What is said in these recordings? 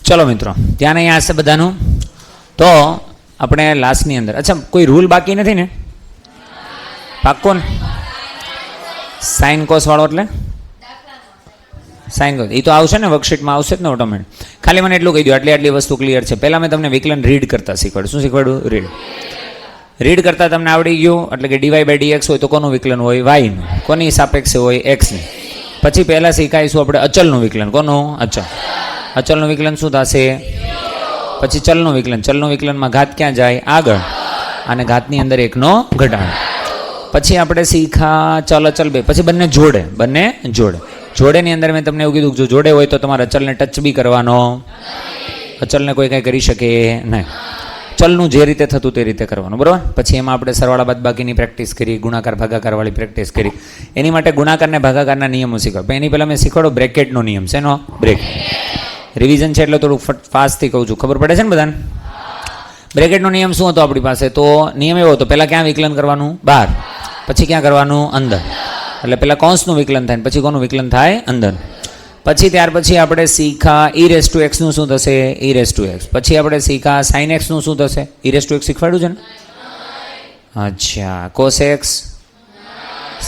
ચલો મિત્રો, ધ્યાન અહીંયા હશે બધાનું. તો આપણે લાસ્ટની અંદર, અચ્છા કોઈ રૂલ બાકી નથી ને? પાક્કો ને? સાઇન કોસ વાળો એટલે સાઇન કોસ એ તો આવશે ને, વર્કશીટમાં આવશે જ ને ઓટોમેટિક. ખાલી મને એટલું કહી દો, આટલી વસ્તુ ક્લિયર છે. પહેલાં મેં તમને વિકલન રીડ કરતા શીખવાડ્યું. શું શીખવાડ્યું? રીડ કરતા તમને આવડી ગયું. એટલે કે ડીવાય બાય ડીએક્સ હોય તો કોનું વિકલન હોય? વાયનું. કોની સાપેક્ષે હોય? એક્સની. પછી પહેલાં શીખાઈશું આપણે અચલનું વિકલન. કોનું? અચલ. અચલનું વિકલન શું થશે? પછી ચલનું વિકલન. ચલનું વિકલનમાં ઘાત ક્યાં જાય? આગળ. અને ઘાતની અંદર એકનો ઘટાડો. પછી આપણે શીખા ચલ અચલ બે. પછી બંને જોડે. બંને જોડે. જોડેની અંદર મેં તમને એવું કીધું, જો જોડે હોય તો તમારે અચલને ટચ બી કરવાનો. અચલને કોઈ કંઈ કરી શકે નહીં. ચલનું જે રીતે થતું તે રીતે કરવાનું, બરાબર. પછી એમાં આપણે સરવાળા બાદબાકીની પ્રેક્ટિસ કરી, ગુણાકાર ભાગાકારવાળી પ્રેક્ટિસ કરી. એની માટે ગુણાકાર અને ભાગાકારના નિયમો શીખવાડ. પણ એની પહેલાં મેં શીખવાડો બ્રેકેટનો નિયમ. શેનો? બ્રેકેટ. રિવિઝન છે એટલે થોડુંક ફાસ્ટથી કહું છું, ખબર પડે છે ને બધાને? બ્રેકેટનો નિયમ શું હતો આપણી પાસે? તો નિયમ એવો હતો, પહેલાં ક્યાં વિકલન કરવાનું? બહાર. પછી ક્યાં કરવાનું? અંદર. એટલે પહેલાં કૌંસનું વિકલન થાય, પછી કોનું વિકલન થાય? અંદર. પછી ત્યાર પછી આપણે શીખા ઈ રેસ ટુ એક્સનું શું થશે? E raise two x. પછી આપણે શીખા સાઇન એક્સનું શું થશે? ઈ રેસ ટુ એક્સ શીખવાડ્યું છે ને? અચ્છા. કોસ એક્સ,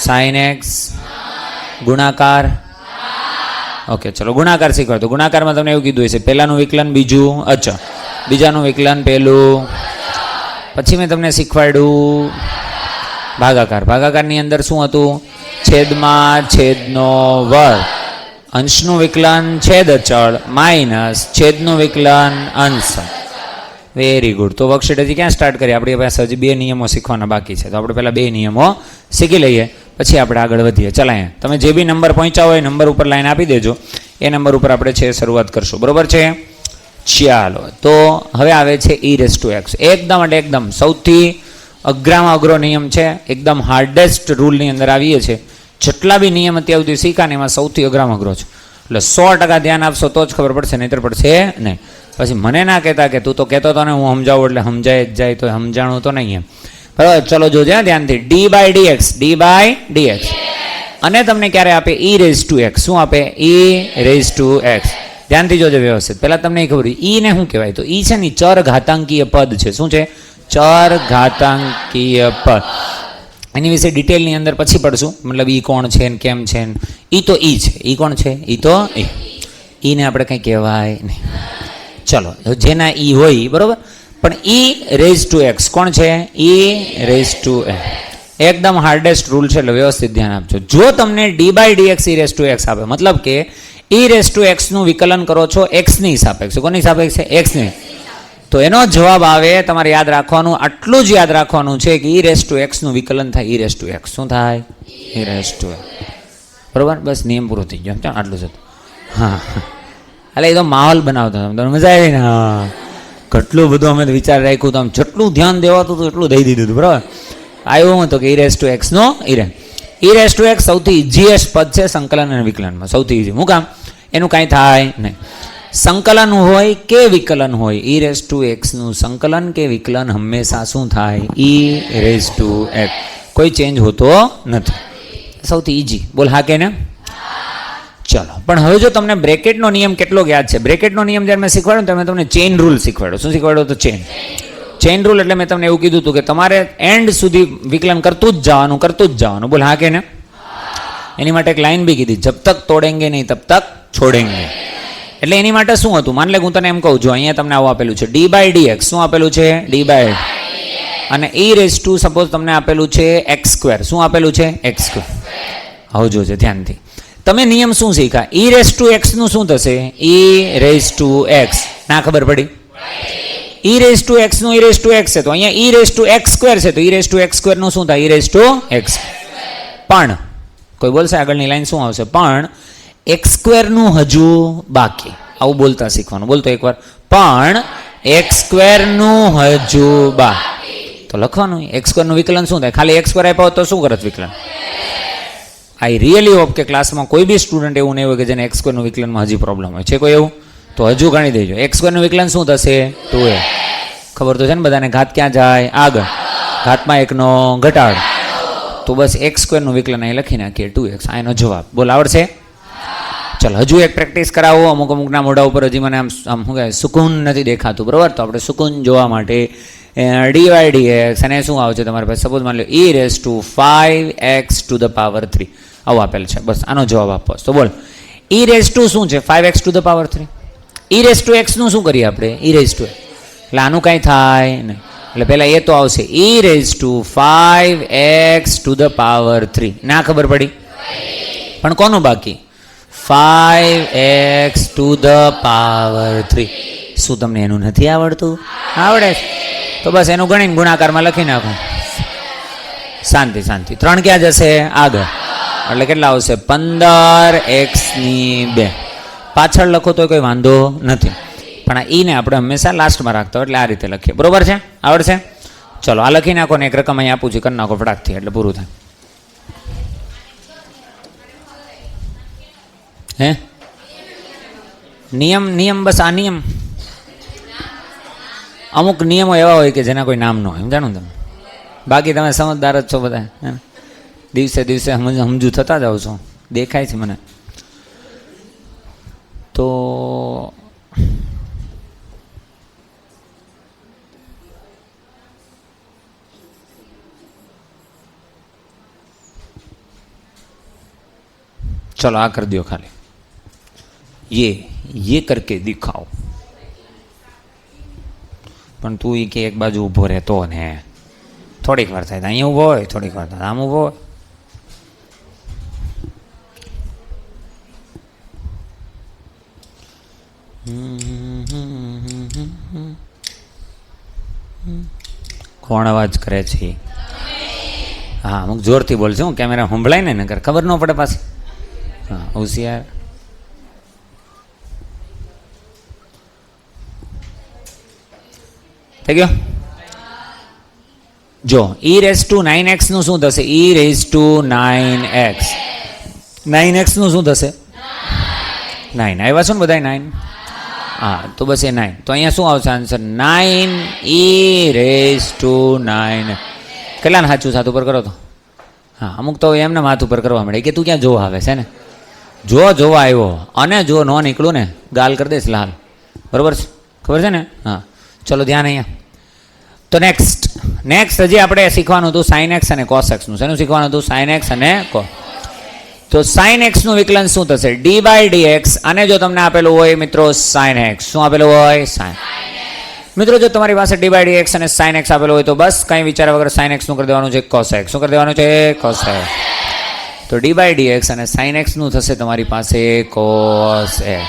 સાઇન એક્સ, ગુણાકાર. ઓકે, ચલો ગુણાકાર શીખવાડો. ગુણાકારમાં તમને એવું કીધું હશે, પહેલાંનું વિકલન બીજું અચળ, બીજાનું વિકલન પહેલું. પછી મેં તમને શીખવાડ્યું ભાગાકાર. ભાગાકારની અંદર શું હતું? છેદમાં છેદનો વર્ગ, અંશનું વિકલન છેદ અચળ માઇનસ છેદનું વિકલન અંશ. Very good. તો વર્કશીટ હજી ક્યાં સ્ટાર્ટ કરીએ? આપણી પાસે હજી 2 નિયમો શીખવાના બાકી છે. તો આપણે પહેલાં 2 નિયમો શીખી લઈએ, પછી આપણે આગળ વધીએ. ચાલ અહીંયા તમે જે બી નંબર પહોંચ્યા હોય નંબર ઉપર લાઈન આપી દેજો. એ નંબર ઉપર આપણે છે શરૂઆત કરશું, બરાબર છે? ચાલો, તો હવે આવે છે ઈ રેસ ટુ એક્સ. એકદમ એટલે એકદમ સૌથી અઘરામાં અઘરો નિયમ છે. એકદમ હાર્ડેસ્ટ રૂલની અંદર આવીએ છીએ. જેટલા બી નિયમ અત્યાર સુધી શીખા ને એમાં સૌથી અઘરામાં અઘરો છે. એટલે 100% ધ્યાન આપશો તો જ ખબર પડશે, નહીંતર પડશે નહીં. પછી મને ના કહેતા કે તું તો કહેતો હતો ને હું સમજાવું એટલે સમજાય જ જાય, તો સમજાણું તો નહીં એમ, બરાબર? ચલો જોજે ધ્યાનથી. D by d x, d by d x. અને તમને ક્યારે આપે? E raise to x. શું આપે? E raise to x. ધ્યાનથી જોજો વ્યવસ્થિત. પહેલાં તમને એ ખબર, ઈ ને શું કહેવાય? તો ઈ છે ને ચર ઘાતાંકીય પદ છે. શું છે? ચર ઘાતાંકીય પદ. એની વિશે ડિટેલની અંદર પછી પડશું. મતલબ ઈ કોણ છે ને કેમ છે ને. ઈ તો ઈ છે. ઈ કોણ છે? ઈ તો ઈને આપણે કંઈ કહેવાય નહીં. ચલો, જેના ઈ હોય, બરાબર. પણ ઈ રેઝ ટુ એક્સ કોણ છે? E raise to x. એકદમ હાર્ડેસ્ટ રૂલ છે, એટલે વ્યવસ્થિત ધ્યાન આપજો. જો તમને d by d x e raise to x આપે, મતલબ કે ઈ રેઝ ટુ એક્સનું વિકલન કરો છો એક્સની સાપેક્ષે. કોની સાપેક્ષે? એક્સની. તો એનો જવાબ આવે, તમારે યાદ રાખવાનું, આટલું જ યાદ રાખવાનું છે કે ઈ રેસ ટુ એક્સનું વિકલન થાય ઈ રેસ ટુ એક્સ. શું થાય? E raise two x. બરાબર? બસ નિયમ પૂરો થઈ ગયો. ત્યાં આટલું જ હતું. હા, એટલે એ તો માહોલ બનાવતો હતો, તમને મજા આવી ને? હા, કેટલું બધું અમે વિચાર રાખ્યું હતું, આમ જેટલું ધ્યાન દેવાતું હતું એટલું દઈ દીધું હતું, બરાબર? આવ્યું હતું કે ઈ રેસ ટુ એક્સનો ઈ રેસ ટુ એક્સ સૌથી ઇઝીએસ્ટ પદ છે સંકલન અને વિકલનમાં. સૌથી ઇઝી. હું કામ? એનું કાંઈ થાય નહીં. સંકલન હોય કે વિકલન હોય, ઈ રેસ ટુ એક્સનું સંકલન કે વિકલન હંમેશા શું થાય? E raise two x. કોઈ ચેન્જ હોતો નથી. સૌથી ઇઝી. બોલ હા કે ને? ચલો, પણ હવે જો તમને બ્રેકેટનો નિયમ કેટલો યાદ છે? બ્રેકેટનો નિયમ જ્યારે મેં શીખવાડ્યો ત્યારે મેં તમને ચેઇન રૂલ શીખવાડ્યો. શું શીખવાડ્યો? તો ચેઇન રૂલ. એટલે મેં તમને એવું કીધું હતું કે તમારે એન્ડ સુધી વિકલન કરતું જ જવાનું. બોલ હા કે ને? એની માટે એક લાઈન બી કીધી, જબ તક તોડેંગે નહીં તબ તક છોડેંગે. એટલે એની માટે શું હતું? માન લે હું તને એમ કહું છું, અહીંયા તમને આવું આપેલું છે ડી બાય ડીએક્સ. શું આપેલું છે? D by. અને ઈ રેસ ટુ સપોઝ તમને આપેલું છે એક્સ સ્ક્વેર. શું આપેલું છે? X square. હવે જોજે ધ્યાનથી. તમે નિયમ શું શીખા? ઈ રેસ ટુ એક્સનું શું થશે? E raise two x. ના ખબર પડી? ઈ રેસ ટુ એક્સનું ઈ રેસ ટુ એક્સ છે, તો અહીંયા e raise two x square છે, તો ઈ રેસ ટુ એક્સ સ્ક્વેરનું શું થાય? E raise two x. પણ કોઈ બોલશે આગળની લાઈન શું આવશે? પણ એક્સ સ્ક્વેરનું હજુ બાકી. આવું બોલતા શીખવાનું. બોલતો એકવાર. પણ એક્સ સ્ક્વેરનું હજુ બાકી. તો લખવાનું એક્સ સ્ક્વેરનું વિકલન શું થાય? ખાલી એક્સ સ્ક્વેર આપ્યો તો શું કરત વિકલન? આઈ રિયલી હોપ કે ક્લાસમાં કોઈ બી સ્ટુડન્ટ એવું નહીં હોય કે જેને એક્સ સ્ક્વેરનું વિકલનમાં હજી પ્રોબ્લેમ હોય. છે કોઈ એવું? તો હજુ ગણી દેજો. એક્સ સ્ક્વેરનું વિકલન શું થશે? 2a. ખબર તો છે ને બધાને? ઘાત ક્યાં જાય? આગળ. ઘાતમાં એકનો ઘટાડો. તો બસ એક્સ સ્ક્વેરનું વિકલન અહીં લખી નાખીએ 2x. આ એનો જવાબ. બોલ આવડશે? ચલો હજુ એક પ્રેક્ટિસ કરાવો. અમુક અમુકના મોઢા ઉપર હજી મને આમ આમ શું કહેવાય સુકૂન નથી દેખાતું, બરાબર? તો આપણે સુકૂન જોવા માટે dy/dx અને શું આવશે તમારી પાસે? સપોઝ માની લો e⁵ x to the power 3 આવું આપેલ છે. બસ આનો જવાબ આપવો. તો બોલ e શું છે? 5x to the power 3. e⁻x નું શું કરીએ આપણે? e⁻x એટલે આનું કાંઈ થાય નહીં. એટલે પહેલાં એ તો આવશે e⁵x to the power 3. ના ખબર પડી? પણ કોનું બાકી? 5x to the power 3. શું તમને એનું નથી આવડતું? આવડે છે તો બસ એનું ગણીને ગુણાકારમાં લખી નાખો. શાંતિ શાંતિ. 3 ક્યાં જશે? આગળ. એટલે કેટલા આવશે? 15x2. પાછળ લખો તો કોઈ વાંધો નથી, પણ આ ઈને આપણે હંમેશા લાસ્ટમાં રાખતા હોય એટલે આ રીતે લખીએ. બરોબર છે? આવડશે? ચલો આ લખી નાખો ને એક રકમ અહીં આપું છું, કરી નાખો ફટાકથી એટલે પૂરું થાય. હે નિયમ બસ આ નિયમ. અમુક નિયમો એવા હોય કે જેના કોઈ નામ ન હોય, સમજાણું તમે? બાકી તમે સમજદાર જ છો બધા, દિવસે દિવસે સમજુ થતા જાઓ છો, દેખાય છે મને. તો ચલો આ કરી દો ખાલી. ये करके दिखाओ. પણ તું એ કે એક બાજુ ઊભો રહેતો ને થોડીક વાર થાય અહીંયા ઊભો હોય, થોડીક વાર થાય આમ ઊભો હોય. કોણ અવાજ કરે છે? હા અમુક જોરથી બોલશે. હું કેમેરા સંભળાય ને નકર ખબર ન પડે પાછી. હા હોશિયાર. થઈ ગયો? જો e⁻9x નું શું થશે? e⁻9x. 9x નું શું થશે? 9. આવ્યા છો ને બધા 9? હા તો બસ એ 9. તો અહીંયા શું આવશે આન્સર? 9e⁻9. કેટલાને સાચું સાથ ઉપર કરો તો? હા અમુક તો એમને માથ ઉપર કરવા મળે કે તું ક્યાં જોવા આવે છે ને. જો જોવા આવ્યો અને જો ન નીકળું ને ગાલ કરી દઈશ લાલ. બરોબર છે? ખબર છે ને? હા ચલો ધ્યાન અહીંયા. તો નેક્સ્ટ હજી આપણે શીખવાનું હતું sin x અને cos x નું. શેનું શીખવાનું હતું? sin x અને cos. તો sin x નું વિકલન શું થશે? d/dx. અને જો તમને આપેલું હોય મિત્રો sin x, શું આપેલું હોય? sin. મિત્રો જો તમારી પાસે d/dx અને sin x આપેલું હોય તો બસ કંઈ વિચાર્યા વગર sin x નું કરી દેવાનું છે cos x. શું કરી દેવાનું છે? cos x. તો d/dx અને sin x નું થશે તમારી પાસે cos x.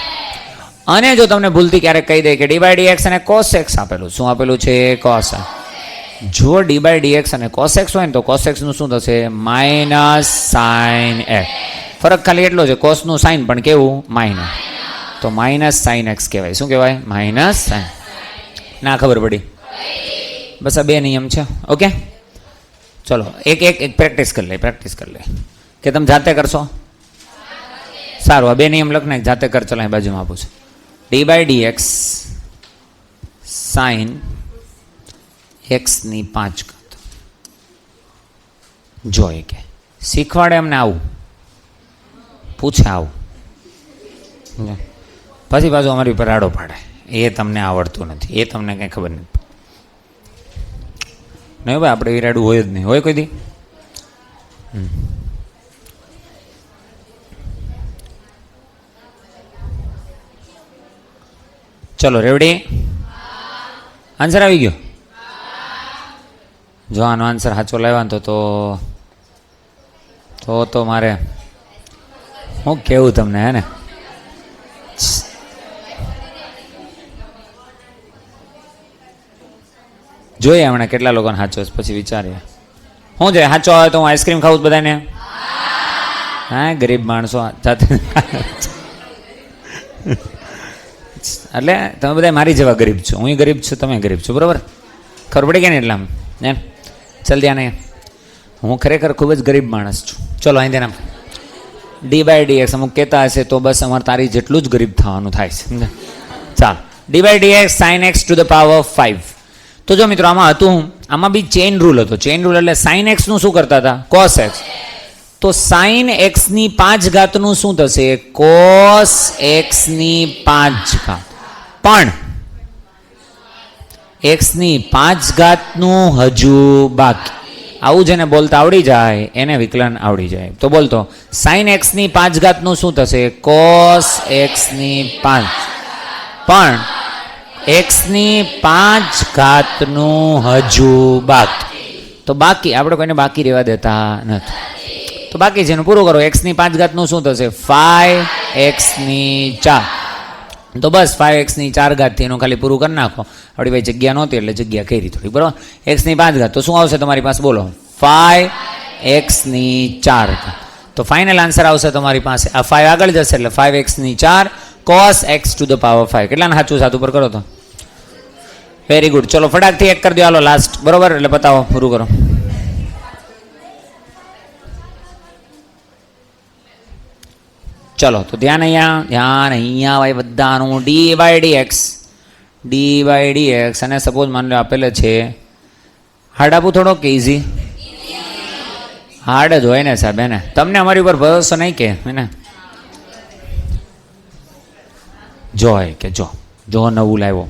અને જો તમને ભૂલથી ક્યારેક કહી દે કે d/dx અને cos x આપેલું, શું આપેલું છે? cos x. જો d/dx અને cos x હોય ને તો cos x નું શું થશે? -sin x. ફરક ખાલી એટલો છે, cos નું sin પણ કેવું? માઇનસ. તો -sin x કહેવાય. શું કહેવાય? -sin. ના ખબર પડી? બસ આ બે નિયમ છે. ઓકે ચલો એક પ્રેક્ટિસ કરી લે. કે તમે જાતે કરશો? સારું આ બે નિયમ લખને જાતે કર. ચલો બાજુમાં આપું છું. d/dx sin x ની 5 ઘાત. જોઈએ કે શીખવાડે એમને આવું પૂછે આવું પછી પાછું અમારી ઉપર આડો પાડે એ તમને આવડતું નથી, એ તમને કંઈ ખબર નથી. નહીં ભાઈ આપણે ઈરાડું હોય જ નહીં. હોય કોઈ દી? ચલો રેવડી? આન્સર આવી ગયો? જો આનો આન્સર સાચો લાવ્યા તો મારે હું કેવું તમને હે ને. જોઈએ હમણાં કેટલા લોકોને સાચો છે પછી વિચારીએ. શું છે સાચો આવે તો હું આઈસ્ક્રીમ ખાવું બધાને? હા ગરીબ માણસો જાતે એટલે તમે બધા મારી જેવા ગરીબ છો. હું ગરીબ છું, તમે ગરીબ છો, બરાબર? ખબર પડી કે ને એટલા એમ. ચાલ ત્યાં નહીં, હું ખરેખર ખૂબ જ ગરીબ માણસ છું. ચલો અહીં તેના d/dx અમુક કહેતા હશે તો બસ અમારે તારી જેટલું જ ગરીબ થવાનું થાય છે. સમજે? ચાલ d/dx sin x to the power 5. તો જો મિત્રો આમાં હતું, આમાં બી ચેઇન રૂલ હતો. ચેઇન રૂલ એટલે sin x નું શું કરતા હતા? cos x. તો સાઇન એક્સ ની 5 ઘાતનું શું થશે? કોસ એક્સ ની 5 ઘાત. પણ એક્સ ની 5 ઘાતનું હજુ બાકી. આવું જેને બોલતા આવડી જાય એને વિકલન આવડી જાય. તો બોલતો સાઇન એક્સ ની 5 ઘાતનું શું થશે? કોસ એક્સ ની 5 પણ એક્સ ની 5 ઘાતનું હજુ બાકી. તો બાકી આપણે કોઈને બાકી રહેવા દેતા નથી. તો બાકી છે એનું પૂરું કરો. એક્સ ની 5 ઘાતનું શું થશે? 5x ની 4. તો બસ 5x ની 4 ઘાતથી એનું ખાલી પૂરું કરી નાખો. આપણી ભાઈ જગ્યા નહોતી એટલે જગ્યા કરી થોડી, બરાબર. x ની 5 ઘાત તો શું આવશે તમારી પાસે? બોલો. 5x ની 4 ઘાત. તો ફાઇનલ આન્સર આવશે તમારી પાસે. આ 5 આગળ જશે એટલે 5x ની 4 cos x to the power 5. કેટલાને સાચું સાચું પર કરો તો? Very good. ચલો ફટાકથી એક કરી દો. હાલો લાસ્ટ, બરોબર, એટલે બતાવો, પૂરું કરો. ચલો તો ધ્યાન અહીંયા ભાઈ બધાનું dy/dx અને સપોઝ માની લો આપેલે છે હાર્ડ આપું થોડો કે ઇઝી? હાર્ડ જ હોય ને સાહેબ, એને તમને અમારી ઉપર ભરોસો નહીં કે એને જોય કે જો નવું લાવ્યો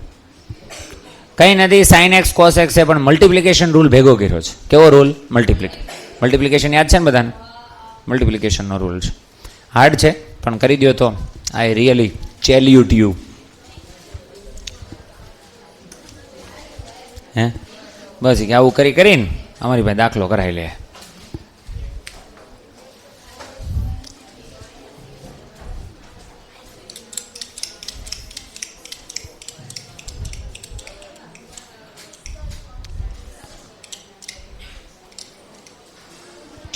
કંઈ નથી. સાઇન એક્સ કોસ એક્સ છે પણ મલ્ટિપ્લિકેશન રૂલ ભેગો કર્યો છે. કેવો રૂલ? મલ્ટિપ્લિકેશન યાદ છે ને બધાને? મલ્ટિપ્લિકેશનનો રૂલ છે. હાર્ડ છે પણ કરી દો તો આઈ રિયલી ચેલ્યુટ યુ. હે બસ કે આવું કરીને અમારી ભાઈ દાખલો કરાવી લે.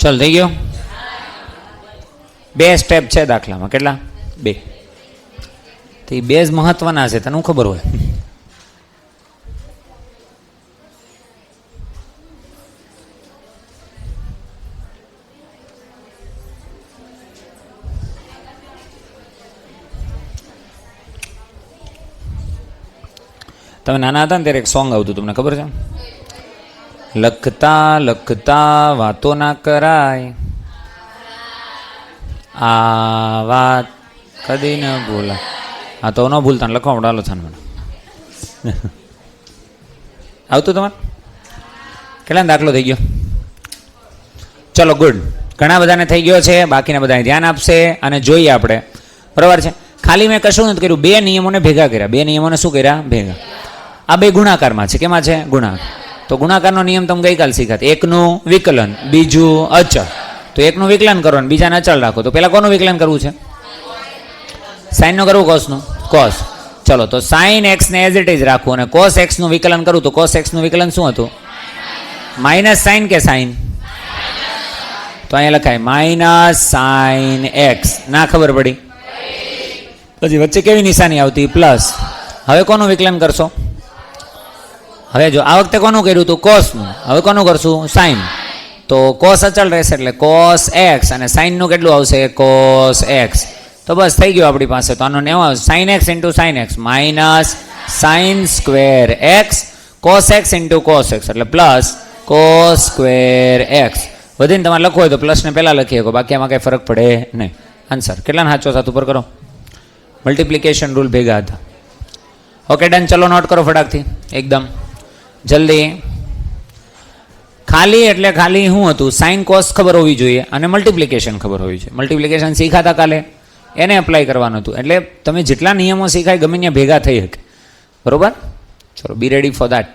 ચલ થઈ ગયો. 2 સ્ટેપ છે દાખલામાં. કેટલા? 2. તો એ 2 જ મહત્વના છે, તને ખબર હોય. તમે નાના હતા ને ત્યારે એક સોંગ આવતું, તમને ખબર છે? લખતા લખતા વાતો ના કરાય, આ વાત કદી ન ભૂલાય. હા તો ન ભૂલતા લખવા ડાલો છે મને. આવતું તમારે? કેટલા દાખલો થઈ ગયો? ચલો ગુડ. ઘણા બધાને થઈ ગયો છે, બાકીના બધાને ધ્યાન આપશે અને જોઈએ આપણે, બરાબર છે. ખાલી મેં કશું નથી કર્યું, 2 નિયમોને ભેગા કર્યા. 2 નિયમોને શું કર્યા? ભેગા. આ 2 ગુણાકારમાં છે. કેમાં છે? ગુણાકાર. તો ગુણાકારનો નિયમ તમે ગઈકાલ શીખ્યા. એકનું વિકલન, બીજું અચળ. તો એકનું વિકલન કરો અને બીજાને અચળ રાખો. તો પેલા કોનું વિકલન કરવું છે? સાઇનનું કરવું, કોસનું? કોસ. ચલો તો સાઇન એક્સ ને એઝ ઇટ ઇઝ રાખવું અને કોસ એક્સ નું વિકલન કરું તો કોસ એક્સ નું વિકલન શું હતું? માઇનસ સાઇન કે સાઇન? તો અહીંયા લખાય માઇનસ સાઇન એક્સ. ના ખબર પડી? પછી વચ્ચે કેવી નિશાની આવતી? પ્લસ. હવે કોનું વિકલન કરશો? હવે જો આ વખતે કોનું કર્યું હતું? કોસનું. હવે કોનું કરશું? સાઇન. તો કોસ અચળ રહેશે એટલે કોસ એક્સ અને સાઇનનું કેટલું આવશે? Cos x. તો બસ થઈ ગયું આપણી પાસે. તો આનો નેવો sine x into sine x minus sine square x cos x into cos x એટલે પ્લસ કોસ સ્ક્વેર એક્સ. વધીને તમારે લખવું હોય તો પ્લસને પહેલાં લખી શકો, બાકી આમાં કંઈ ફરક પડે નહીં. આન્સર કેટલાને સાચો સાથ ઉપર કરો? મલ્ટિપ્લિકેશન રૂલ ભેગા હતા. Okay done. ચલો નોટ કરો ફટાકથી એકદમ જલ્દી. ખાલી એટલે ખાલી શું હતું? સાઇન કોસ ખબર હોવી જોઈએ અને મલ્ટિપ્લિકેશન ખબર હોવી જોઈએ. મલ્ટિપ્લિકેશન શીખાતા કાલે, એને એપ્લાય કરવાનું હતું. એટલે તમે જેટલા નિયમો શીખાય ગમે ત્યાં ભેગા થઈ શકે, બરોબર? ચલો બી રેડી ફોર દેટ.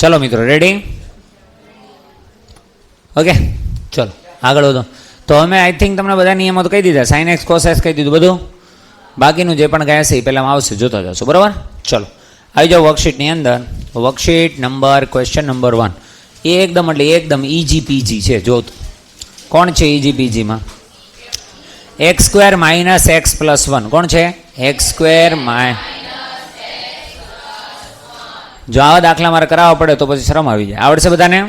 ચલો મિત્રો રેડી? ઓકે ચલો આગળ વધો. તો અમે આઈ થિંક તમને બધા નિયમો તો કહી દીધા. સાઇન એક્સ કોસ એક્સ કહી દીધું બધું. બાકીનું જે પણ ગયા છે એ પહેલાં આવશે, જોતા જશો, બરાબર? ચલો આવી જાઓ વર્કશીટની અંદર. વર્કશીટ નંબર ક્વેશ્ચન નંબર 1 એ એકદમ એટલે એકદમ ઇજી પીજી છે. જો કોણ છે ઇજી પીજીમાં? X square minus x plus 1. કોણ છે? એક્સ સ્ક્વેર જો આવા દાખલા મારે કરાવવા પડે તો પછી શરમ આવી જાય. આવડશે બધાને?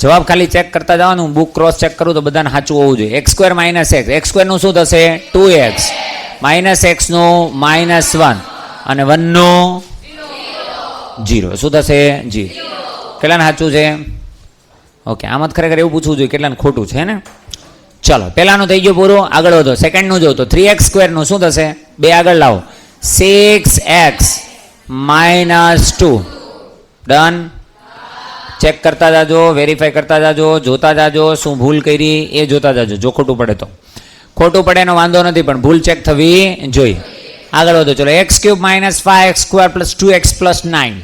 જવાબ ખાલી ચેક કરતા જવાનું. બુક ક્રોસ ચેક કરું તો બધાને સાચું હોવું જોઈએ. X square minus x, x સ્ક્વેરનું શું થશે? 2x માઇનસ એક્સનું -1 અને 1નું 0. શું થશે? 0. કેટલાને સાચું છે? ઓકે, આમાં જ ખરેખર એવું પૂછવું જોઈએ કેટલાને ખોટું છે ને. ચલો, પહેલાનું થઈ ગયું પૂરું. આગળ વધો. સેકન્ડનું જો તો 3x સ્ક્વેરનું શું થશે? 2 આગળ લાવો. 6x -2. ડન. ચેક કરતા જાજો, વેરીફાઈ કરતા જાજો, જોતા જાજો. શું ભૂલ કરી એ જોતા જાજો. જો ખોટું પડે તો ખોટું પડે એનો વાંધો નથી, પણ ભૂલ ચેક થવી જોઈએ. આગળ વધો. ચલો, x³ - 5x² + 2x + 9.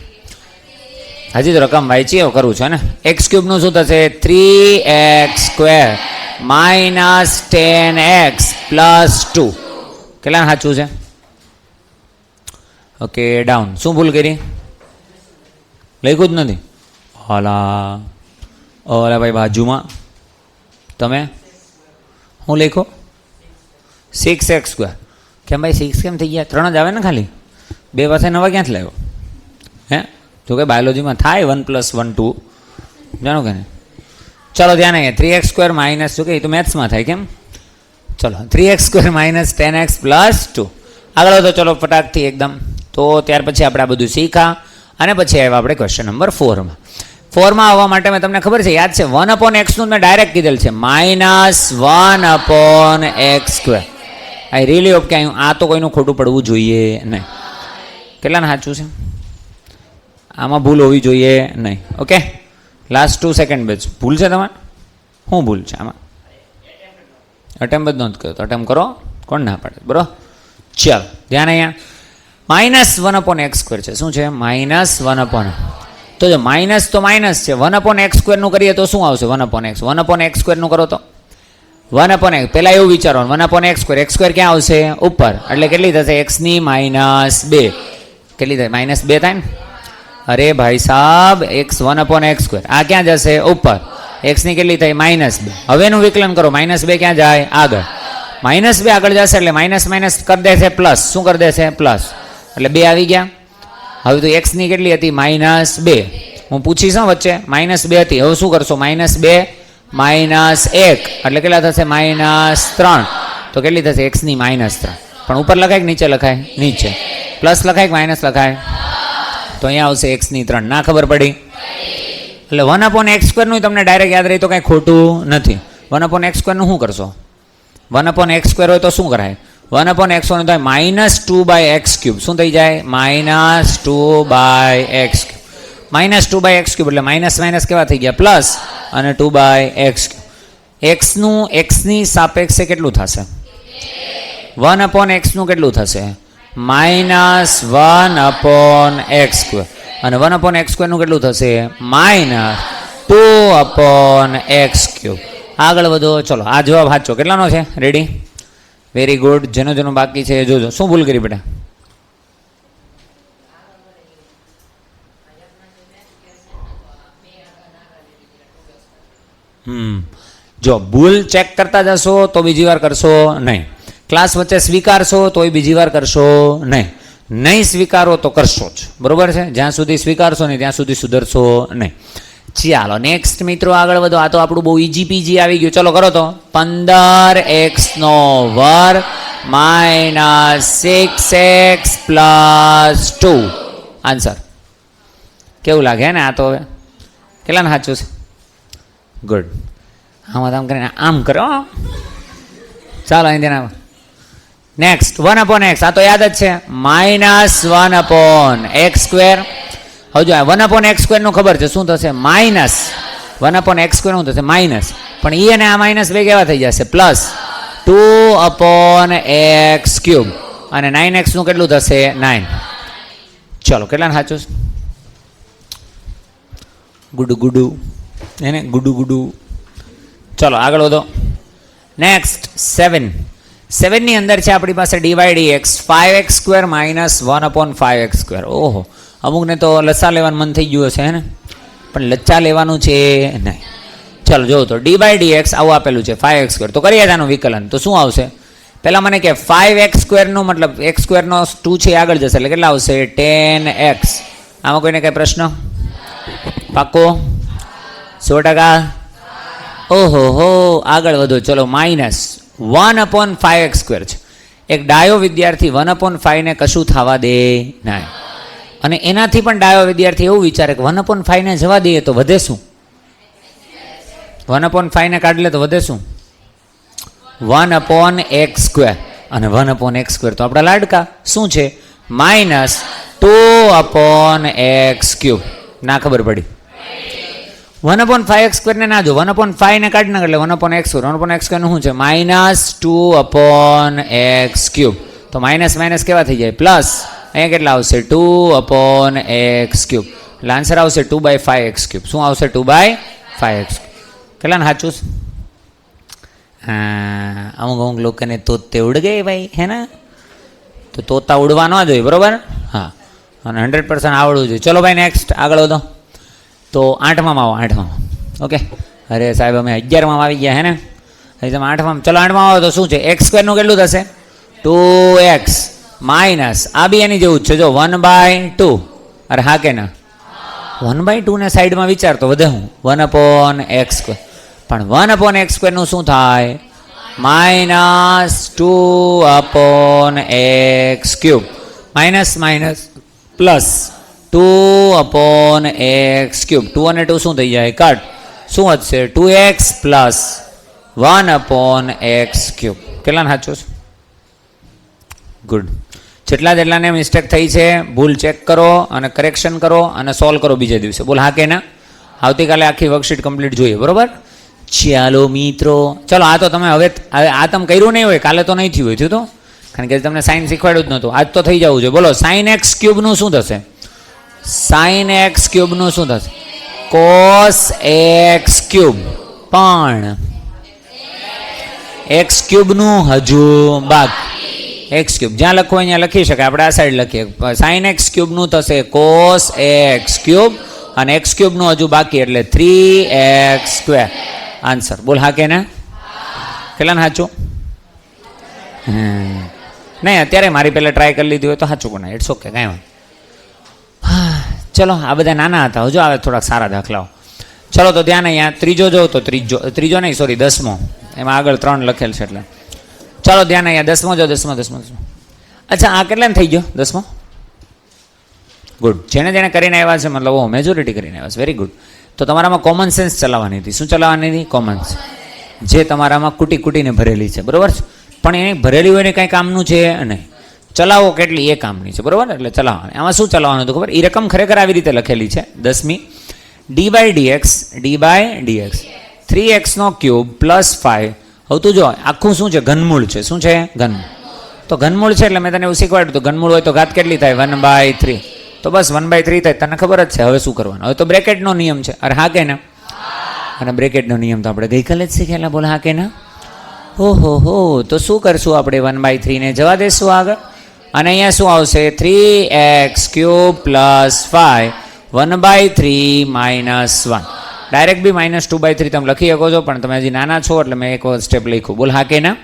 હજી તો રકમ વાંચી કરું છે ને. x³ નું શું થશે? 3x² - 10x + 2. કેટલા સાચું છે? Okay, down. શું ભૂલ કરી? લખ્યું જ નથી. ઓલા ભાઈ બાજુમાં તમે હું લખો? 6x². કેમ ભાઈ 6 કેમ થઈ ગયા? 3 જ આવે ને ખાલી. 2 પાસે નવા ક્યાંથી લાવ્યો? હે? જો કે બાયોલોજીમાં થાય 1 + 1 2, જાણો કે નહીં? ચલો ધ્યાન અહીંયા 3x² માઇનસ, જો કે એ તો મેથ્સમાં થાય. કેમ? ચલો, 3x² - 10x + 2. આગળ વધો. ચલો ફટાકથી એકદમ. તો ત્યાર પછી આપણે આ બધું શીખા અને પછી આવ્યા આપણે ક્વેશ્ચન નંબર 4માં. 4માં આવવા માટે મેં તમને ખબર છે, યાદ છે, 1/x નું મેં ડાયરેક્ટ કીધેલ છે -1/x². આઈ રિયલી હોપ કે આ તો કોઈનું ખોટું પડવું જોઈએ નહીં. કેટલાને સાચું છે? આમાં ભૂલ હોવી જોઈએ નહીં. Okay, last 2 second batch. ભૂલ છે તમારે? શું ભૂલ છે આમાં? અટેમ્પ જ નહોતું કર્યો તો અટેમ્પ કરો. કોણ ના પાડે? બરોબર. ચાલો ધ્યાન અહીંયા -1/x² છે. શું છે? -1/. તો જો માઇનસ તો માઇનસ છે. 1/x² નું કરીએ તો શું આવશે? 1/x. 1/x² નું કરો તો 1/x. પહેલાં એવું વિચારો, 1/x². x² ક્યાં આવશે? ઉપર. એટલે કેટલી થશે? x² -2. કેટલી થાય? -2 થાય ને? અરે ભાઈ સાહેબ, x 1/x². આ ક્યાં જશે? ઉપર. x ની કેટલી થઈ? -2. હવે એનું વિકલન કરો. -2 ક્યાં જાય? આગળ. -2 આગળ જશે એટલે માઇનસ કરી દેશે પ્લસ. શું કરી દેશે? પ્લસ. એટલે 2 આવી ગયા. હવે તો x ની કેટલી હતી? -2. હું પૂછીશ વચ્ચે. -2 હતી. હવે શું કરશો? -2 -1 એટલે કેટલા થશે? -3. તો કેટલી થશે? x ની -3. પણ ઉપર લખાય કે નીચે લખાય? નીચે. પ્લસ લખાય કે માઇનસ લખાય? તો અહીંયા આવશે x ની 3. ના ખબર પડી? એટલે 1/x² નું તમને ડાયરેક્ટ યાદ રહી તો કાંઈ ખોટું નથી. 1/x² નું શું કરશો? 1/x² હોય તો શું કરાય? 1/x1 થાય -2/x³. શું થઈ જાય? -2/x³. -2/x³ એટલે માઇનસ કેવા થઈ ગયા? પ્લસ. અને 2/x³. x ની સાપેક્ષે કેટલું થશે? 1/x નું કેટલું થશે? -1/x². અને 1/x² નું કેટલું થશે? -2/x³. આગળ વધો. ચલો, આ જવાબ સાચો. કેટલાનો છે? રેડી? Very good. જેનો બાકી છે જોજો. શું ભૂલ કરી બેટા? જો ભૂલ ચેક કરતા જશો તો બીજી વાર કરશો નહીં. ક્લાસ વચ્ચે સ્વીકારશો તોય બીજી વાર કરશો નહીં. નહીં સ્વીકારો તો કરશો જ. બરોબર છે? જ્યાં સુધી સ્વીકારશો નહીં ત્યાં સુધી સુધરશો નહીં. ચાલો નેક્સ્ટ મિત્રો આગળ વધો. આ તો આપણું બહુ ઈજી પીજી આવી ગયું. ચલો કરો તો. 15x² -6x + 2. આન્સર કેવું લાગે ને? આ તો હવે કેટલાને સાચું છે? ગુડ. આમાં આમ કરીને આમ કરો. ચાલો અહીં તેના નેક્સ્ટ 1/x. આ તો યાદ જ છે. -1/x². હવે જો 1/x² નું ખબર છે શું થશે? માઇનસ 1/x² નું થશે માઇનસ. પણ એ અને આ -2 કેવા થઈ જશે? Plus 2/x³. અને 9x નું કેટલું થશે? 9. ચલો કેટલાને સાચું છે? ગુડુ એને ગુડુ. ચલો આગળ વધો. નેક્સ્ટ 7 ની અંદર છે આપણી પાસે dy/dx 5x² - 1/5x². ઓહો, અમુકને તો લસા લેવાનું મન થઈ ગયું હશે હે ને, પણ લચ્ચા લેવાનું છે નહીં. ચાલો જોવો તો dy/dx આવું આપેલું છે 5x². તો કરીએ આનું વિકલન. તો શું આવશે? પહેલાં મને કે 5x² નો મતલબ x² નો 2 છે આગળ જશે એટલે કેટલા આવશે? 10x. આમાં કોઈને કઈ પ્રશ્ન? પાક્કો? 100%? ઓહો હો, આગળ વધો. ચલો, -1/5x² છે. એક ડાયો વિદ્યાર્થી 1/5 ને કશું થવા દે નહીં, અને એનાથી પણ ડાયો વિદ્યાર્થી એવું વિચારે કે 1/5 ને જવા દઈએ તો વધે શું? 1/5 ને કાઢી લે તો વધે શું? 1/x². અને 1/x² તો આપણા લાડકા શું છે? -2/x³. ના ખબર પડી? 1/5x² ને ના જો, 1/5 ને કાઢી નાખ એટલે 1/x². 1/x² નું શું છે? -2/x³. તો માઇનસ માઇનસ કેવા થઈ જાય? પ્લસ. અહીંયા કેટલા આવશે? 2/x³. એટલે આન્સર આવશે 2/5x³. શું આવશે? 2/5x³. કેટલા ને સાચું? હા, અમુક લોકોને તોતે ઉડ ગઈ ભાઈ, હે ને? તો તોતા ઉડવા ન જોઈએ, બરોબર? હા, અને 100% આવડવું જોઈએ. ચલો ભાઈ, નેક્સ્ટ આગળ વધો. તો 8માં આવો. 8માં. ઓકે. અરે સાહેબ, અમે 11માં આવી ગયા, હે ને? અહીં તમે 8માં. ચલો 8માં આવો તો શું છે? x² નું કેટલું થશે? 2x માઇનસ આ બી એની જેવું જ છે, જો 1/2. અરે હા કે ના? 1/2 ને સાઈડમાં વિચાર તો વધે હું? 1/x². પણ 1/x² નું શું થાય? -2/x³. Minus minus plus 2/x³. 2 અને 2 શું થઈ જાય? કટ. શું વધશે? 2x plus 1/x³. કેટલા સાચું છે? ગુડ. જેટલા જેટલાને મિસ્ટેક થઈ છે, ભૂલ ચેક કરો અને કરેક્શન કરો અને સોલ્વ કરો બીજે દિવસે. બોલ હા કે ના? આવતીકાલે આખી વર્કશીટ કમ્પ્લીટ જોઈએ, બરોબર? ચાલો મિત્રો, ચલો. આ તો તમે હવે આ તમે કર્યું નહીં હોય, કાલે તો નહીં થયું હોય. થયું તો? કારણ કે તમને સાઇન શીખવાડ્યું જ નહોતું. આજ તો થઈ જવું જોઈએ. બોલો, sin x³ નું શું થશે? sin x³ નું શું થશે? cos x³. પણ x³ નું હજુ બાકી. x³ જ્યાં લખવું અહીંયા લખી શકાય, આપણે આ સાઈડ લખીએ. sin x³ નું થશે cos x³, અને x³ નું હજુ બાકી એટલે 3x². આન્સર બોલ હા કે ના? કેટલા સાચું? નહીં, અત્યારે મારી પહેલાં ટ્રાય કરી લીધી હોય તો સાચું કોને? ઇટ્સ ઓકે, કાંઈ વાંધો. ચલો, આ બધા નાના હતા, હજુ આવે થોડાક સારા દાખલાઓ. ચલો તો ધ્યાન. અહીંયા ત્રીજો જો તો ત્રીજો નહીં, સોરી 10મો. એમાં આગળ 3 લખેલ છે એટલે. ચલો ધ્યાન. અહીંયા 10મો જો. 10મો. અચ્છા, આ કેટલા થઈ ગયો? 10મો. ગુડ. જેને જેને કરીને આવ્યા છે, મતલબ મેજોરિટી કરીને આવ્યા છે. Very good. તો તમારામાં કોમન સેન્સ ચલાવવાની હતી. શું ચલાવવાની હતી? Common sense. જે તમારામાં કૂટીને ભરેલી છે, બરોબર છે? પણ એની ભરેલી હોય ને કાંઈ કામનું છે નહીં. ચલાવો કેટલી એ કામની છે, બરોબર? એટલે ચલાવવાની. આમાં શું ચલાવવાનું હતું ખબર? એ રકમ ખરેખર આવી રીતે લખેલી છે 10મી. d/dx 3x³ plus 5. હવે તું જો, આખું શું છે? ઘનમૂળ છે. શું છે? ઘનમૂળ. તો ઘનમૂળ છે એટલે મેં તને એવું શીખવાડ્યું. તો ઘનમૂળ હોય તો ઘાત કેટલી થાય? 1/3. તો બસ 1/3 થાય. તને ખબર જ છે. હવે શું કરવાનું? હવે તો બ્રેકેટનો નિયમ છે. અરે હા કે ના? અને બ્રેકેટનો નિયમ તો આપણે ગઈકાલે જ શીખેલા. બોલ હા કે ના? ઓહો હો. તો શું કરશું આપણે? 1/3 ને જવા દેશું આગળ, અને અહીંયા શું આવશે? 3x³ plus 5 1/3 -1. ડાયરેક્ટ બી -2/3 તમે લખી શકો છો, પણ તમે હજી નાના છો એટલે મેં એક સ્ટેપ લખ્યું. બોલ હા કે ના?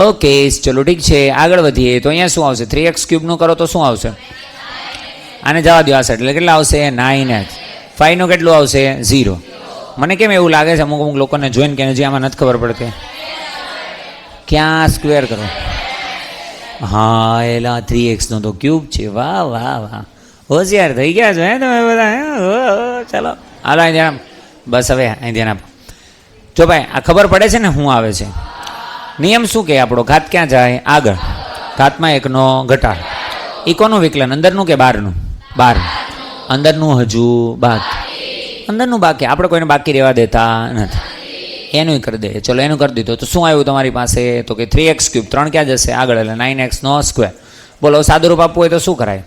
ઓકે, ચલો ઠીક છે, આગળ વધીએ. તો અહીંયા શું આવશે? 3x³ નું કરો તો શું આવશે? આને જવા દો આ સાઈડ, એટલે કેટલા આવશે? 9x. 5 નું કેટલું આવશે? 0. મને કેમ એવું લાગે છે અમુક લોકોને જોઈને કે હજી આમાં નથી ખબર પડતી? ક્યાં સ્ક્વેર કરો? હા, એલા 3x નો તો ક્યુબ છે. વાહ વાહ વાહ, હોશિયાર થઈ ગયા છો હે તમે બધા. ચલો હાલો, અહીં ધ્યાન. બસ હવે અહીં ધ્યાન આપો. જો ભાઈ, આ ખબર પડે છે ને શું આવે છે? નિયમ શું કે આપણો? ઘાત ક્યાં જાય? આગળ. ઘાતમાં 1નો ઘટાડ. એ કોનું વિકલન? અંદરનું કે બહારનું? બહારનું. અંદરનું હજુ બાકી. અંદરનું બાકી. આપણે કોઈને બાકી રહેવા દેતા નથી. એનું કરી દે. ચલો, એનું કરી દીધું. તો શું આવ્યું તમારી પાસે? તો કે 3x³. 3 ક્યાં જશે? આગળ, એટલે 9x². બોલો, સાદું રૂપ આપવું હોય તો શું કરાય?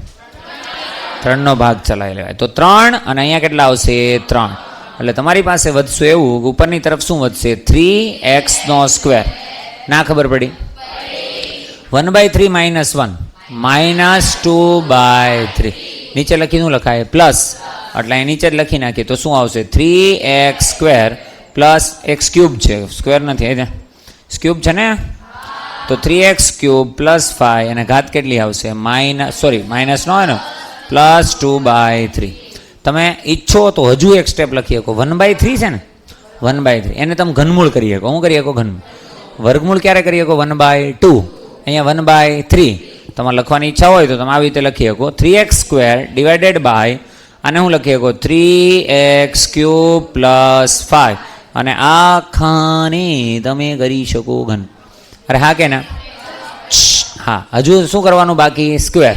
3નો ભાગ ચલાવી લેવાય. તો 3, અને અહીંયા કેટલા આવશે? 3. એટલે તમારી પાસે વધશે એવું, ઉપરની તરફ શું વધશે? 3x². ના ખબર પડી? 1/3 -1 -2/3. નીચે લખીનું લખાય પ્લસ, એટલે અહીં નીચે જ લખી નાખીએ તો શું આવશે? 3x² પ્લસ x³ છે, સ્ક્વેર નથી, ક્યુબ છે ને? તો 3x³ પ્લસ 5, અને ઘાત કેટલી આવશે? માઇનસ ન હોય ને, +2/3. તમે ઈચ્છો તો હજુ એક સ્ટેપ લખી શકો. 1/3 છે ને, 1/3 એને તમે ઘનમૂળ કરી શકો. શું કરી શકો? ઘનમૂળ. વર્ગમૂળ ક્યારે કરી શકો? 1/2. અહીંયા 1/3 તમારે લખવાની ઈચ્છા હોય તો તમે આવી રીતે લખી શકો 3x² ડિવાઇડેડ બાય આને હું લખી શકો 3x³ + 5 અને આખાને તમે કરી શકો ઘન. અરે હા કે ના? હા, હજુ શું કરવાનું બાકી? સ્ક્વેર.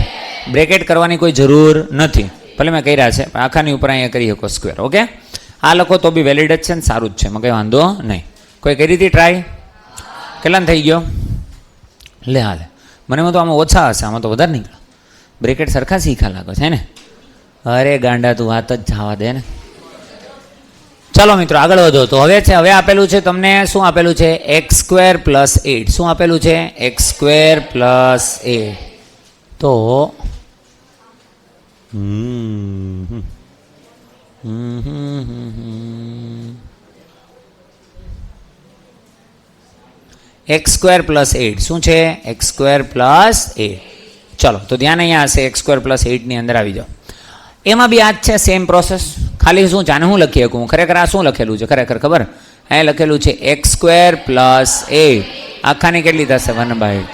બ્રેકેટ કરવાની કોઈ જરૂર નથી, ભલે મેં કર્યા છે, પણ આખાની ઉપર અહીંયા કરી શકો સ્ક્વેર. ઓકે, આ લખો તો બી વેલિડ જ છે ને, સારું જ છે, એમાં કંઈ વાંધો નહીં. કોઈ કરી હતી ટ્રાય? કેટલાને થઈ ગયો? લે હાલે, મને તો આમાં ઓછા હશે, આમાં તો વધારે નીકળે. બ્રેકેટ સરખા શીખા લાગો છે ને? અરે ગાંડા, તું વાત જ જવા દે ને. ચાલો મિત્રો આગળ વધો. તો હવે આપેલું છે તમને, શું આપેલું છે? x² + 8. શું આપેલું છે? x² + 8. તો x² + 8 શું છે? x² + 8. ચલો તો ધ્યાન અહીંયા હશે, x² + 8 ની અંદર આવી જાઓ. એમાં બી આ જ છે, સેમ પ્રોસેસ. ખાલી શું છે, આને હું લખી શકું? ખરેખર આ શું લખેલું છે? ખરેખર ખબર? અહીંયા લખેલું છે x² + 8. આખાની કેટલી થશે? 1/8.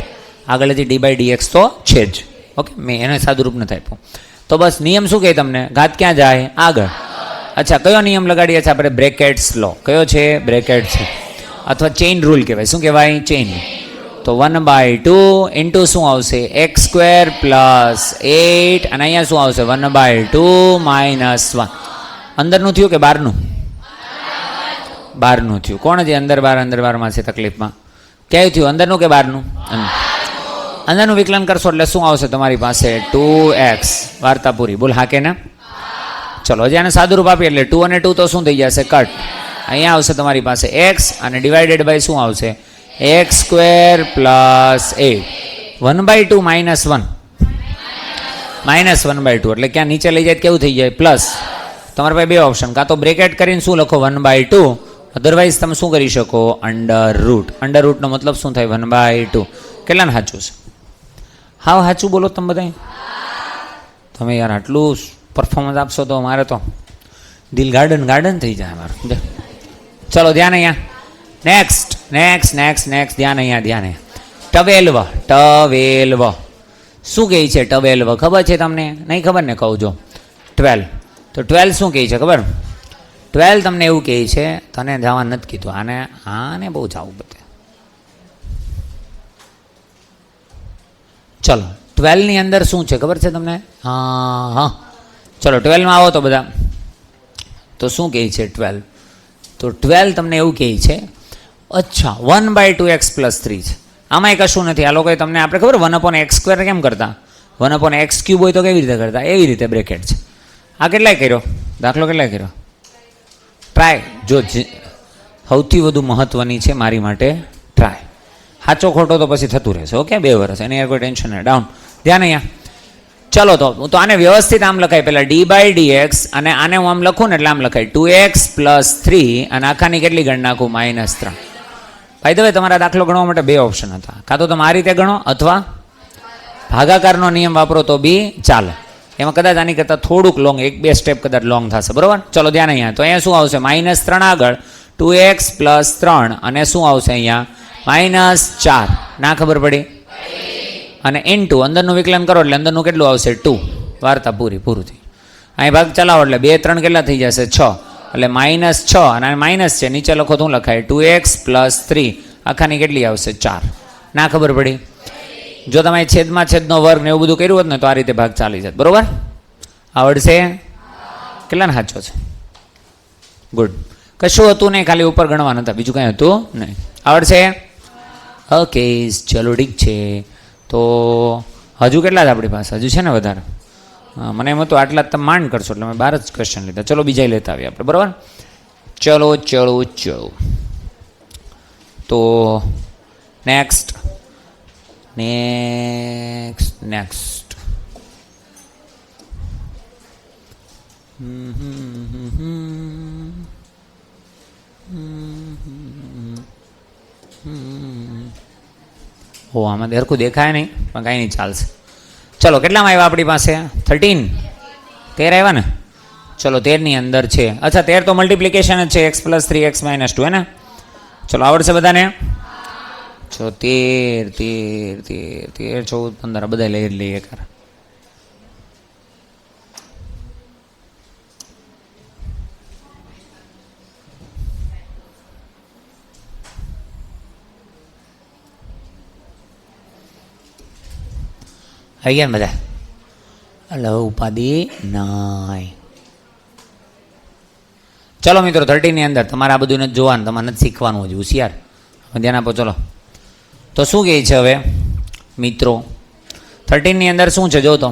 આગળ હજી d/dx તો છે જ. ઓકે, મેં એને સાદુરૂપ નથી આપ્યું. તો બસ નિયમ શું કહે તમને? ઘાત ક્યાં જાય? આગળ. અચ્છા, કયો નિયમ લગાડીએ છીએ આપણે? બ્રેકેટ્સ લો. કયો છે? બ્રેકેટ છે, અથવા ચેઇન રૂલ કહેવાય. શું કહેવાય? ચેઇન. તો 1/2 ઇન્ટુ શું આવશે? x² + 8 અને અહીંયા શું આવશે? 1/2 - 1. અંદરનું થયું કે બહારનું? બહારનું થયું. કોણ છે અંદર બારમાં છે તકલીફમાં? ક્યાંય થયું? અંદરનું કે બહારનું? અંદરનું વિકલન કરશો એટલે શું આવશે તમારી પાસે? 2x. વાર્તા પૂરી. બોલ હા કે ના? ચલો હજી આને સાદું રૂપ આપીએ એટલે 2 અને 2 તો શું થઈ જશે? કટ. અહીંયા આવશે તમારી પાસે x અને ડિવાઇડેડ બાય શું આવશે? x² + 8. 1/2 - 1. -1/2 એટલે ક્યાં નીચે લઈ જાય કેવું થઈ જાય? પ્લસ. તમારા પાસે બે ઓપ્શન, કાં તો બ્રેકેટ કરીને શું લખો? 1/2. અધરવાઇઝ તમે શું કરી શકો? અંડર રૂટનો મતલબ શું થાય? 1/2. કેટલાને સાચું છે? હાવ સાચું બોલો તમે બધા. તમે યાર આટલું પરફોર્મન્સ આપશો તો મારે તો દિલ ગાર્ડન થઈ જાય મારું. ચલો ધ્યાન અહીંયા. નેક્સ્ટ ધ્યાન અહીંયા. 12 શું કહે છે? 12 ખબર છે તમને? નહીં ખબર ને? કહું જો 12. તો 12 શું કહે છે ખબર? 12 તમને એવું કહે છે, તને જવા નથી કીધું, આને બહુ જવું બધે. ચલો 12 ની અંદર શું છે ખબર છે તમને? હા ચલો 12 માં આવો તો બધા. તો શું કહે છે 12? તો 12 તમને એવું કહે છે, અચ્છા 1/2x + 3 છે. આમાંય કશું નથી. આ લોકોએ તમને આપણે ખબર 1/x² કેમ કરતા? 1/x³ હોય તો કેવી રીતે કરતા? એવી રીતે બ્રેકેટ છે. આ કેટલાય કર્યો દાખલો? કેટલાય કર્યો? ટ્રાય. જો સૌથી વધુ મહત્વની છે મારી માટે ટ્રાય. સાચો ખોટો તો પછી થતું રહેશે. ઓકે, 2 વર્ષ એની યાર કોઈ ટેન્શન નહીં. ડાઉન. ધ્યાન અહીંયા. ચલો તો આને વ્યવસ્થિત આમ લખાય. પહેલાં d/dx અને આને હું આમ લખું ને એટલે આમ લખાય 2x + 3 અને આખાની કેટલી ગણ નાખું? -3. ભાઈ દવે તમારા દાખલો ગણવા માટે 2 ઓપ્શન હતા. કાં તો તમે આ રીતે ગણો અથવા ભાગાકારનો નિયમ વાપરો તો બી ચાલે. એમાં કદાચ આની કરતાં થોડુંક લોંગ, 1-2 સ્ટેપ કદાચ લોંગ થશે. બરાબર? ચલો ધ્યાન અહીંયા. તો અહીંયા શું આવશે? -3 આગળ 2x + 3 અને શું આવશે અહીંયા? -4. ના ખબર પડી? અને ઇન્ટુ અંદરનું વિકલન કરો એટલે અંદરનું કેટલું આવશે? 2. વાર્તા પૂરું થઈ. અહીં ભાગ ચલાવો એટલે 2 3 કેટલા થઈ જશે? 6. એટલે -6 અને માઇનસ છે, નીચે લખો તો શું લખાય? 2x + 3 આખાની કેટલી આવશે? 4. ના ખબર પડી? જો તમે છેદનો વર્ગ ને એવું બધું કર્યું હોત ને તો આ રીતે ભાગ ચાલી જાય. બરોબર? આવડશે? કેટલાને સાચો છે? ગુડ. કશું હતું નહીં, ખાલી ઉપર ગણવાના હતા, બીજું કાંઈ હતું નહીં. આવડશે? ઓકે ચલો ઠીક છે. તો હજુ કેટલા જ આપણી પાસે? હજુ છે ને વધારે? મને એમ હતું આટલા જ તમે માંડ કરશો એટલે મેં 12 જ ક્વેશ્ચન લીધા. ચલો બીજા લેતા આવીએ આપણે. બરાબર? ચલો તો નેક્સ્ટ આમાં દેરખું દેખાય નહીં પણ કાંઈ નહીં, ચાલશે. ચલો કેટલામાં આવ્યા આપણી પાસે? 13. 13 આવ્યા ને? ચલો 13 ની અંદર છે. અચ્છા 13 તો મલ્ટિપ્લિકેશન જ છે, x + 3x - 2 હે ને? ચલો આવડશે બધાને? ચલો 13 14 15 બધા લઈ લઈએ કર. આવી ગયા ને બધા? હલો ઉપાધિ નાય. ચલો મિત્રો 13 ની અંદર તમારે આ બધું નથી જોવાનું, તમારે નથી શીખવાનું હજી, હોશિયાર ધ્યાન આપો. ચલો તો શું કહે છે હવે મિત્રો 13 ની અંદર શું છે જો તો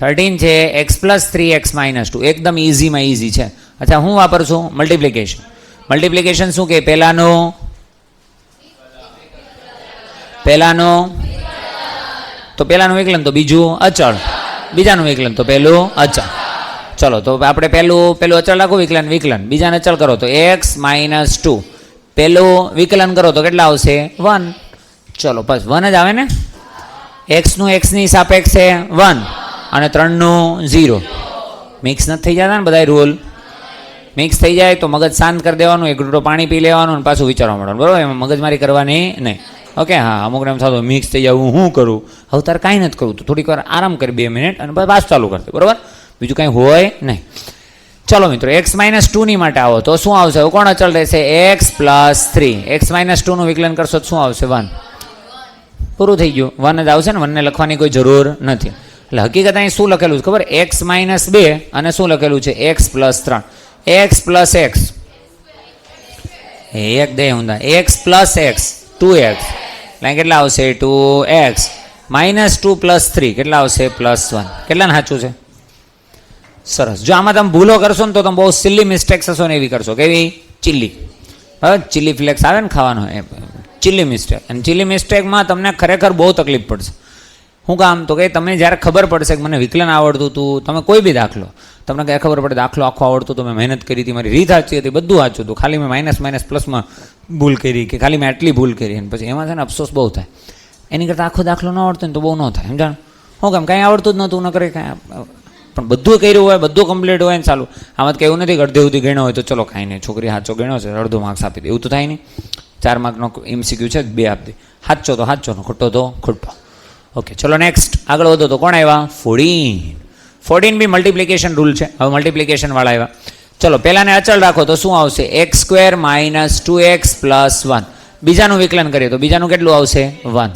13 છે x + 3x - 2, એકદમ ઇઝીમાં ઇઝી છે. અચ્છા હું વાપરશું મલ્ટિપ્લિકેશન. મલ્ટિપ્લિકેશન શું કહે? પહેલાનું તો પહેલાનું વિકલન તો બીજું અચળ, બીજાનું વિકલન તો પહેલું અચળ. ચલો તો આપણે પહેલું અચળ રાખો, વિકલન બીજાને અચળ કરો તો x - 2, પહેલું વિકલન કરો તો કેટલા આવશે? 1. ચલો બસ 1 જ આવે ને? એક્સનું એક્સની સાપેક્ષે 1 અને 3નું 0. મિક્સ નથી થઈ જતા ને બધા રૂલ? મિક્સ થઈ જાય તો મગજ શાંત કરી દેવાનું, એક ઘૂંટો પાણી પી લેવાનું અને પાછું વિચારવા માંડવાનું, બરાબર? એમાં મગજમારી કરવાની નહીં. ઓકે હા, અમુક એમ થતું મિક્સ થઈ જાય હું કરું, હવે તારે કાંઈ નથી કરવું, તો થોડીક વાર આરામ કરી 2 મિનિટ અને બસ પાછું ચાલુ કરશે, બરાબર? બીજું કાંઈ હોય નહીં. ચલો મિત્રો x - 2 ની માટે આવો તો શું આવશે? કોણ અચળ રહેશે? x + 3. x - 2 નું વિકલન કરશો તો શું આવશે? 1. પૂરું થઈ ગયું, 1 જ આવશે ને, 1 ને લખવાની કોઈ જરૂર નથી. એટલે હકીકત અહીં શું લખેલું છે ખબર? x - 2 અને શું લખેલું છે? x + 3. x + x એક દે ઊંધા, x + x 2x એટલે કેટલા આવશે? 2x - 2 + 3 કેટલા આવશે? +1. કેટલાને સાચું છે? સરસ. જો આમાં તમે ભૂલો કરશો ને તો તમે બહુ સિલ્લી મિસ્ટેક્સ હશો ને એવી કરશો. કેવી? ચીલી, બરાબર? ચીલી ફ્લેક્સ આવે ને ખાવાનો, એ ચીલી મિસ્ટેક. અને ચીલી મિસ્ટેકમાં તમને ખરેખર બહુ તકલીફ પડશે. શું કામ? તો કે તમે જ્યારે ખબર પડશે કે મને વિકલન આવડતું હતું, તમે કોઈ બી દાખલો તમને ક્યાં ખબર પડે દાખલો આખો આવડતું તો મેં મહેનત કરી હતી, મારી રીત સાચી હતી, બધું સાચું હતું, ખાલી મેં માઇનસ પ્લસમાં ભૂલ કરી કે ખાલી મેં આટલી ભૂલ કરી, અને પછી એમાં છે ને અફસોસ બહુ થાય. એની કરતાં આખો દાખલો ન આવડતો ને તો બહુ ન થાય, સમજાણ? શું કામ? કાંઈ આવડતું જ નહોતું, ન કરે કાંઈ, પણ બધું કર્યું હોય, બધું કમ્પ્લીટ હોય ને ચાલુ. આમાં તો એવું નથી કે અડધે સુધી ગણ્યો હોય તો ચલો કાંઈ નહીં, છોકરી સાચો ગણ્યો છે અડધો માર્ક્સ આપી દે, એવું તો થાય નહીં. 4 માર્કનો MCQ છે 2 આપી દે, સાચો તો સાચો ને ખોટો તો ખોટો. ઓકે ચલો નેક્સ્ટ આગળ વધો તો કોણ આવ્યા? 14 બી મલ્ટિપ્લિકેશન રૂલ છે. હવે મલ્ટિપ્લિકેશન વાળા આવ્યા. ચલો પહેલાને અચળ રાખો તો શું આવશે? x² - 2x + 1. બીજાનું વિકલન કરીએ તો બીજાનું કેટલું આવશે? 1.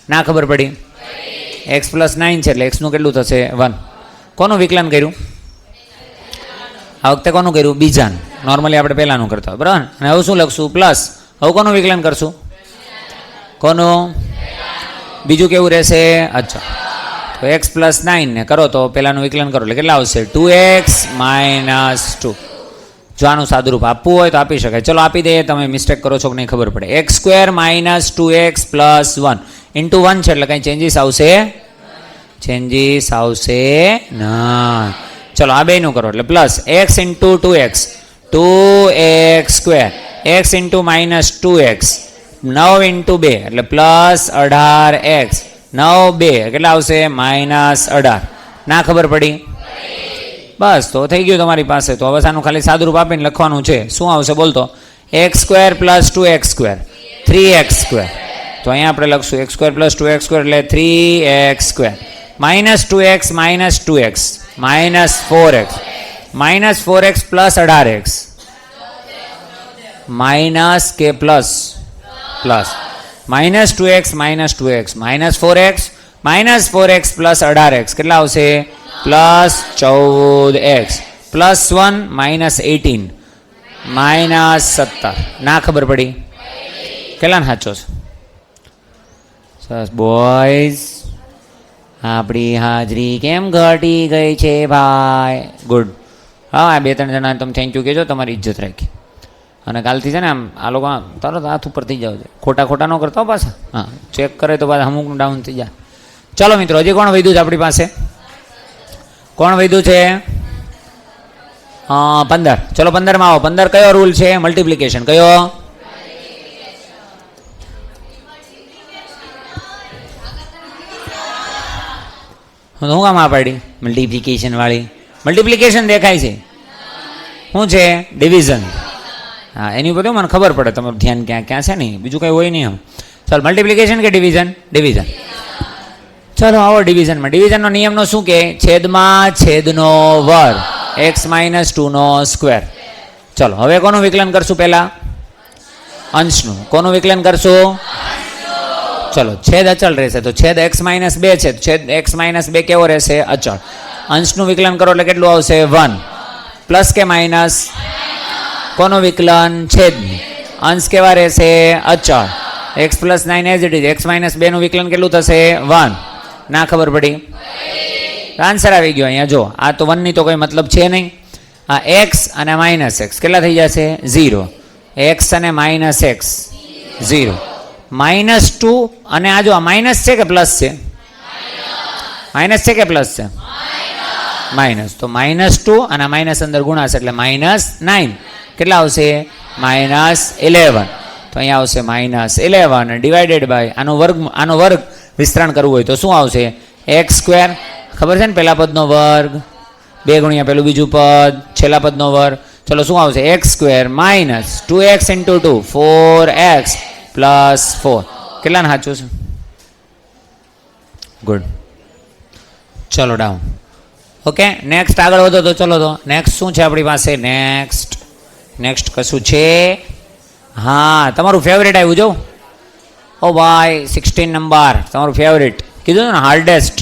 ના ખબર પડી? x + 9 છે એટલે xનું કેટલું થશે? 1. કોનું વિકલન કર્યું આ વખતે? કોનું કર્યું? બીજાનું. નોર્મલી આપણે પહેલાનું કરતા હોય, બરાબર? અને હવે શું લખશું? પ્લસ. હવે કોનું વિકલન કરશું? કોનું? બીજું કેવું રહેશે? અચ્છા, તો x + 9 ને કરો તો પહેલાનું વિકલન કરો એટલે કેટલા આવશે? 2x - 2. જો આનું સાદુરૂપ આપવું હોય તો આપી શકાય. ચલો આપી દઈએ, તમે મિસ્ટેક કરો છો કે નહીં ખબર પડે. x² - 2x + 1 × 1 છે એટલે કંઈ ચેન્જીસ આવશે? ચેન્જીસ આવશે ના. ચલો આ બેનું કરો એટલે plus x × 2x 2x², x × -2x 9 × 2 એટલે +18x 9 2 કેટલા આવશે? -18. ના ખબર પડી? બસ તો થઈ ગયું તમારી પાસે. તો હવે આનું ખાલી સાદુરૂપ આપીને લખવાનું છે. શું આવશે બોલતો? x² + 2x² 3x². તો અહીંયા આપણે લખશું x² + 2x² એટલે 3x². -2x - 2x -4x -4x + 18x minus કે plus plus -2x - 2x -4x -4x + 18x કેટલા આવશે? +14x +1 -18 -17. ના ખબર પડી? કેટલાને સાચો છે? સરસ બોયઝ. આપણી હાજરી કેમ ઘટી ગઈ છે ભાઈ? ગુડ. હા 2-3 જણા તમે થેન્ક યુ કહેજો, તમારી ઇજ્જત રાખી. અને કાલથી છે ને આમ આ લોકો તરત હાથ ઉપર થઈ જાવ છે, ખોટા ન કરતા હો પાછા. હા ચેક કરે તો પાછા અમુકનું ડાઉન થઈ જાય. ચલો મિત્રો હજી કોણ વધ્યું છે આપણી પાસે? કોણ વધ્યું છે? 15. ચલો 15માં આવો. 15 કયો રૂલ છે? મલ્ટિપ્લિકેશન. કયો? હું કામ આ પાડી મલ્ટિપ્લિકેશન વાળી? મલ્ટિપ્લિકેશન દેખાય છે, શું છે? ડિવિઝન. હા, એની ઉપર મને ખબર પડે તમારું ધ્યાન ક્યાં ક્યાં છે ને, બીજું કંઈ હોય નહીં. ચાલો, મલ્ટિપ્લિકેશન કે ડિવિઝન? ડિવિઝન. ચલો આવો ડિવિઝનમાં. ડિવિઝનનો નિયમનો શું કે? છેદમાં છેદનો વર્ગ x - 2 નો સ્ક્વેર. ચલો હવે કોનું વિકલન કરશું? પહેલા અંશનું. કોનું વિકલન કરશું? ચલો, છેદ અચળ રહેશે તો છેદ x - 2 છે, છેદ x - 2 કેવો રહેશે? અચળ. અંશનું વિકલન કરો એટલે કેટલું આવશે? 1. પ્લસ કે માઇનસ? કોનું વિકલન? છેદનું. અંશ કેવા રહેશે? અચળ. x + 9 as it is. x - 2 નું વિકલન કેટલું થશે? 1. ના ખબર પડી? આન્સર આવી ગયો અહીંયા. જો આ તો 1 ની તો કોઈ મતલબ છે નહીં. આ x અને -x કેટલા થઈ જશે? 0. x અને -x 0. -2 અને આ જો આ માઇનસ છે કે પ્લસ છે? માઇનસ છે કે પ્લસ છે? માઇનસ. તો -2 અને માઇનસ અંદર ગુણાશે એટલે -9 કેટલા આવશે? -11. તો અહીંયા આવશે -11 ડિવાઇડેડ બાય આનો વર્ગ વિસ્તરણ કરવું હોય તો શું આવશે? x². ખબર છે ને? પહેલા પદનો વર્ગ 2 ગુણ્યા પેલું બીજું પદ છેલ્લા પદનો વર્ગ. ચલો શું આવશે? x² - 2x × 2 4x + 4. કેટલાને સાચું છે? ગુડ. ચલો ડાઉન. ઓકે, નેક્સ્ટ આગળ વધો તો ચલો. તો નેક્સ્ટ શું છે આપણી પાસે? નેક્સ્ટ કશું છે? હા, તમારું ફેવરેટ આવ્યું જો. ઓ ભાઈ 16 નંબર તમારું ફેવરેટ કીધું ને, હાર્ડેસ્ટ.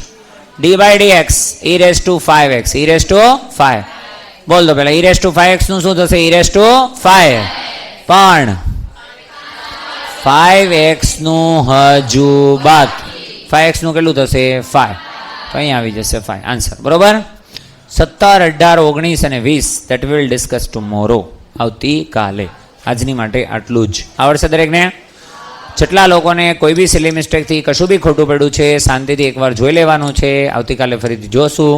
d/dx e⁵x e⁵ બોલ દો પહેલા. e⁵x નું શું થશે? e⁵ પણ 5x નું હજુ બાકી. 5x નું કેટલું થશે? 5. તો અહીંયા આવી જશે 5 આન્સર. બરોબર. 17, 18, 19 અને 20 દેટ વિલ ડિસ્કસ ટુમોરો. આવતીકાલે. આજની માટે આટલું જ. આવડશે દરેકને? જેટલા લોકોને કોઈ બી સિલી મિસ્ટેકથી કશું બી ખોટું પડ્યું છે શાંતિથી એકવાર જોઈ લેવાનું છે. આવતીકાલે ફરીથી જોશું.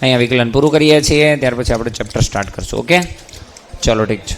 અહીંયા વિકલન પૂરું કરીએ છીએ, ત્યાર પછી આપણે ચેપ્ટર સ્ટાર્ટ કરશું. ઓકે, ચલો ઠીક છે.